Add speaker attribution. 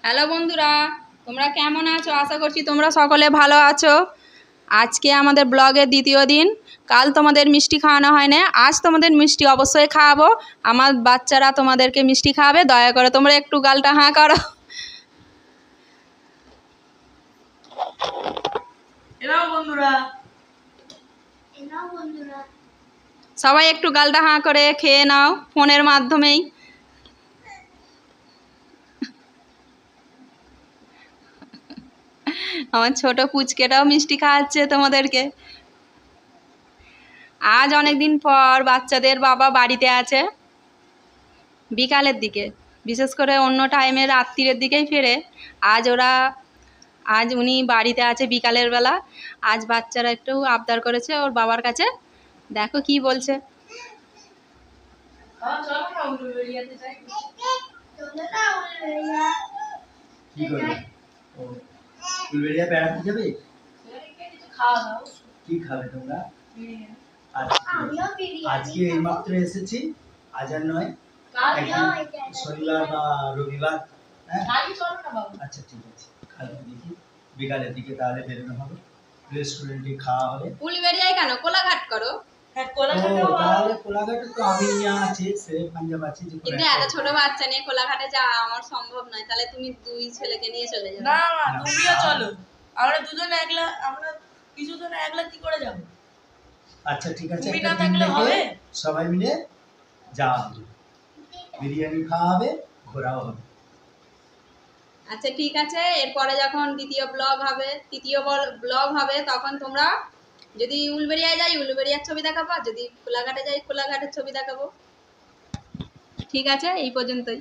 Speaker 1: Hello বন্ধুরা, তোমরা কেমন আছো? আশা করছি তোমরা সকলে ভালো আছো। আজকে আমাদের ব্লগের দ্বিতীয় দিন। কাল তোমাদের মিষ্টি খাওয়ানো হয় না, আজ তোমাদের মিষ্টি অবশ্যই খাওয়াবো। আমার বাচ্চারা তোমাদেরকে মিষ্টি খাওয়াবে। দয়া করে তোমরা একটু গালটা হাঁ করো। সবাই একটু গালটা হাঁ করে খেয়ে নাও ফোনের মাধ্যমেই। আমার ছোট পুচকেটাও মিষ্টি খাওয়াচ্ছে তোমাদেরকে। আজ অনেক দিন পর বাচ্চাদের বাবা বাড়িতে আছে, বিকালের দিকে, বিশেষ করে অন্য টাইমে রাত্রির দিকেই ফেরে। আজ উনি বাড়িতে আছে বিকালের বেলা। আজ বাচ্চারা একটু আবদার করেছে ওর বাবার কাছে, দেখো কি বলছে।
Speaker 2: কি খাবে তোমরা? আজকে এইমাত্র এসেছি, আজ আর নয়, শনিবার বা রবিবার। আচ্ছা ঠিক আছে, কালকে দেখি বিকালের দিকে তাহলে বেরোনো হবে, রেস্টুরেন্টে খাওয়া হবে।
Speaker 1: উলবেড়িয়ায় কেন, কোলাঘাট করো।
Speaker 2: তাহলে কোলাঘাটে তো আমি আছে, সে পাঞ্জাব আছে,
Speaker 1: কিন্তু এত ছোট বাচ্চা নিয়ে কোলাঘাটে যাওয়া আমার সম্ভব নয়। তাহলে তুমি দুই ছেলেকে নিয়ে চলে যাবে।
Speaker 3: না না, তুমিও চলো। আমরা দুজনে একলা, আমরা কিছুজন একলা কি করে যাব?
Speaker 2: আচ্ছা ঠিক আছে,
Speaker 3: তুমি
Speaker 2: একটা
Speaker 3: না
Speaker 2: দিন
Speaker 3: থাকলে
Speaker 2: দেখে
Speaker 3: হবে?
Speaker 2: সবাই মিলে যাওয়া হবে, বিরিয়ানি খাওয়া হবে, ঘোরাও হবে।
Speaker 1: আচ্ছা ঠিক আছে, এরপরে যখন দ্বিতীয় ব্লগ হবে তখন তোমরা যদি উলবেড়িয়ায় যাই উলবেড়িয়ার ছবি দেখাবো, আর যদি কোলাঘাটে যাই কোলাঘাটের ছবি দেখাবো। ঠিক আছে, এই পর্যন্তই।